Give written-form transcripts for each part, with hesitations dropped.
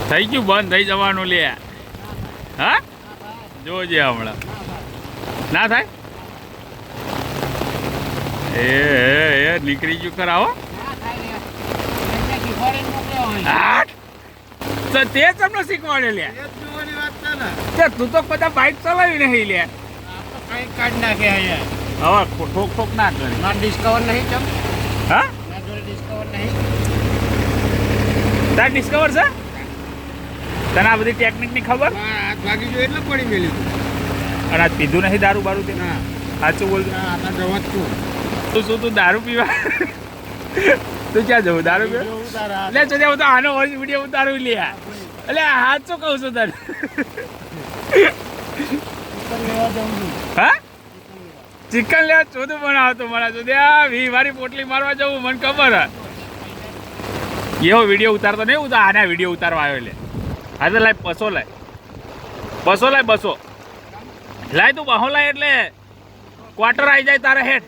થઈ ગયું બંધ થઈ જવાનું લે હા જોજે હમણાં ના થાય એ નીકળી ગયું કરાવો તો તે તમને શીખવાડે લે તું તો બધા બાઇક ચલાવી નહીં લે કાઢ નાખે હવે ઠોક ઠોક ના કરે ડિસ્કવર નહીં ચમ હા ડિસ્કવર નહીં તાર ડિસ્કવર છે તને આ બધી ટેકનિકની ખબર હાથ ભાગી ગયો એટલે પડી મેલી અને આજ પીધું નહીં દારૂ બારૂ તે ના સાચું બોલ આ જવા છું તું શું તું દારૂ પીવા તું ક્યાં જવું દારૂ પીવા લે તો હું તો આનો વિડીયો ઉતારું લે એટલે હાથ શું કહું છું તને હા ચિકન લેવા ચોદું બનાવતો મારા સુધી આ વારી પોટલી મારવા જવું મને ખબર એવો વિડીયો ઉતારતો નહીં હું તો આના વિડીયો ઉતારવા આવ્યો એટલે હા તો લાય બસો લાય બસો લાય તું બહો લાય એટલે ક્વાર્ટર આવી જાય તારા હેઠ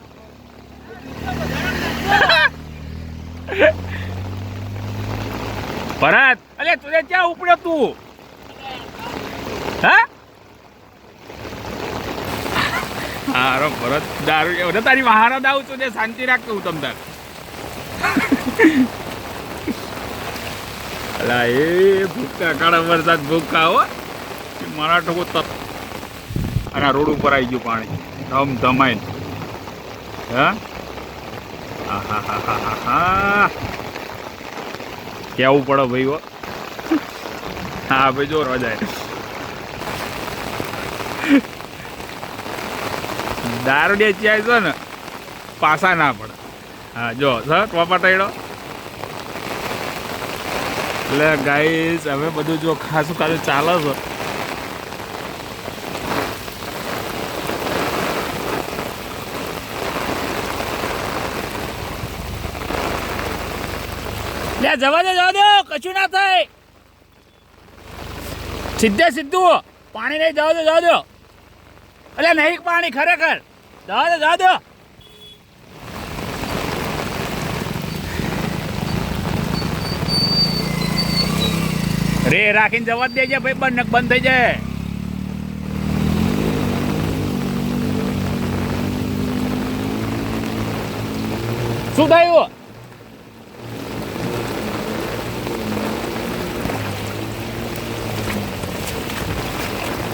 ભરત અલે તું ક્યાં ઉપડ્યો તું હા હારો ભરત દારૂ એવું તારી મહારા દાવ છું શાંતિ રાખ હું તમ તાર અલા એ ભૂકા કાળા વરસાદ ભૂકા હો મારા ટકો તપ અને રોડ ઉપર આવી ગયું પાણી ધમ ધમાઈને હા હા કેવું પડે ભાઈ હો હા ભાઈ જો રોજાય દારૂડિયા ચાય છે ને પાસા ના પડે હા જો સર ટોપાટાઈડો એટલે ગાઈસ હવે બધું જો ખાસું ખાસું ચાલે છે લે જવા દો કશું ના થાય સીધું પાણી નહીં જવા દો એટલે નહીં પાણી ખરેખર જવા દો રે રાખીને જવા જ દેજે ભાઈ બંધ થઈ જાય શું થયું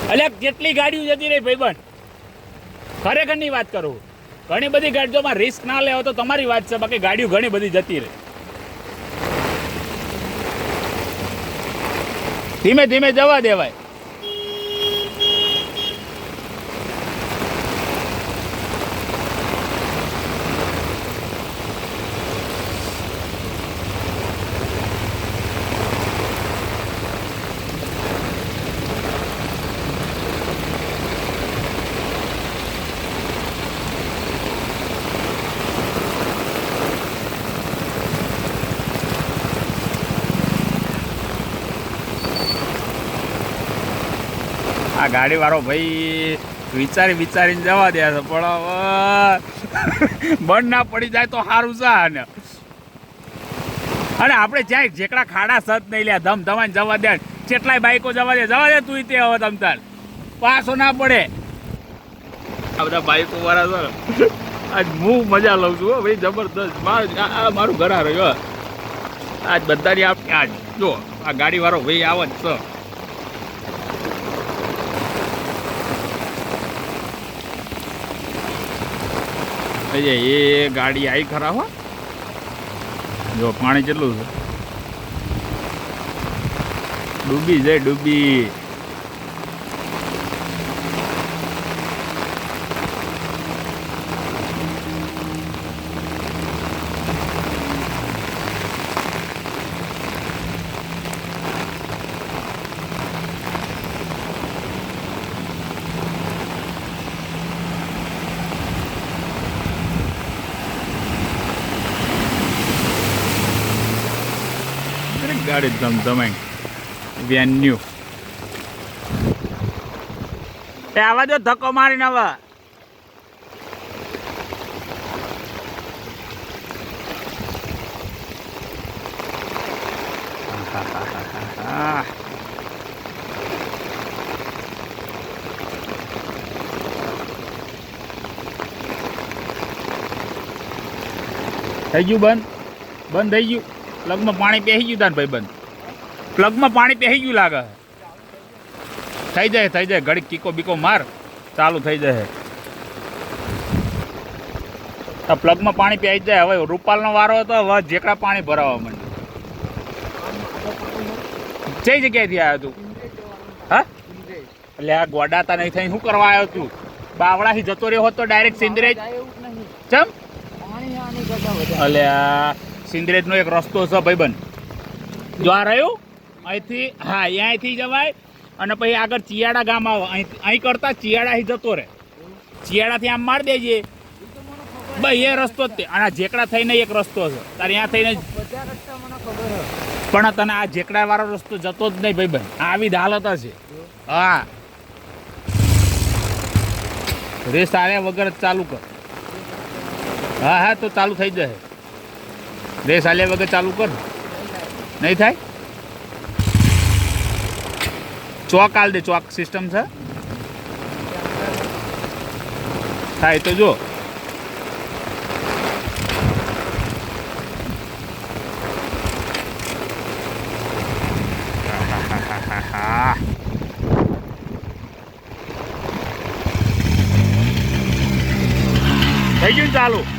અલ્યા કેટલી ગાડીઓ જતી રહી ભાઈબંધ ખરેખરની વાત કરું ઘણી બધી ગાડીઓમાં રિસ્ક ના લેવો તો તમારી વાત છે બાકી ગાડીઓ ઘણી બધી જતી રહી ધીમે ધીમે જવા દેવાય આ ગાડી વાળો ભાઈ વિચારીને જવા દે છે પણ હવે બંધ ના પડી જાય તો સારું છે અને આપણે જ્યાં જેકડા ખાડા સત નહીં લે ધમ ધમાઈને જવા દે કેટલાય બાઈકો જવા દે તું તે હવે તમતાર પાછો ના પડે આ બધા બાઈકો વાળા છે આજ હું મજા લઉં છું ભાઈ જબરદસ્ત મારું ઘર રહ્યો આજ બધાની આજ જો આ ગાડી વાળો ભાઈ આવે જ છે એ ગાડી આવી ખરા હો જો પાણી કેટલું છે ડૂબી જાય ડૂબી ગાડી ધમધમાઈ વેન્યુ એ આવા જો ધક્કો મારીને આવા હા થઈ ગયું બંધ બંધ થઈ ગયું પ્લગમાં પાણી પહેરી ગયું તાર ભાઈ બંધ પ્લગમાં પાણી પહેરી ગયું લાગે થઈ જાય ઘડીક કીકો બીકો માર ચાલુ થઈ જાય આ પ્લગમાં પાણી પહેરી જાય હવે રૂપાલનો વારો હતો હવે જેકડા પાણી ભરાવા માંડ્યું કઈ જગ્યાએથી આવ્યો તું હા એટલે આ ગોડાતા નહીં થઈ શું કરવા આવ્યો તું બાવળાથી જતો રહ્યો હોત તો ડાયરેક્ટ સિંદરેજ ચમ એટલે આ સિંદરેજનો એક રસ્તો છે ભાઈબંધ જો આ રહ્યું અહીંથી હા અહીંથી જવાય અને પછી આગળ ચિયાડા ગામ આવે અહીં કરતા ચિયાડાથી જતો રહે ચિયાડાથી આમ મારી દેજે ભાઈ એ રસ્તો જ તે અને આ જેકડા થઈને એક રસ્તો છે તારે ત્યાં થઈને પણ તને આ જેકડા વાળો રસ્તો જતો જ નહીં ભાઈબંધ આવી જ હાલત હશે હા રેસ આવ્યા વગર જ ચાલુ કર હા હા તો ચાલુ થઈ જશે રેસ આલ્યા વગર ચાલુ કર નહીં થાય ચોક આલ દે ચોક સિસ્ટમ છે થાય તો જો થઈ ગયું ને ચાલુ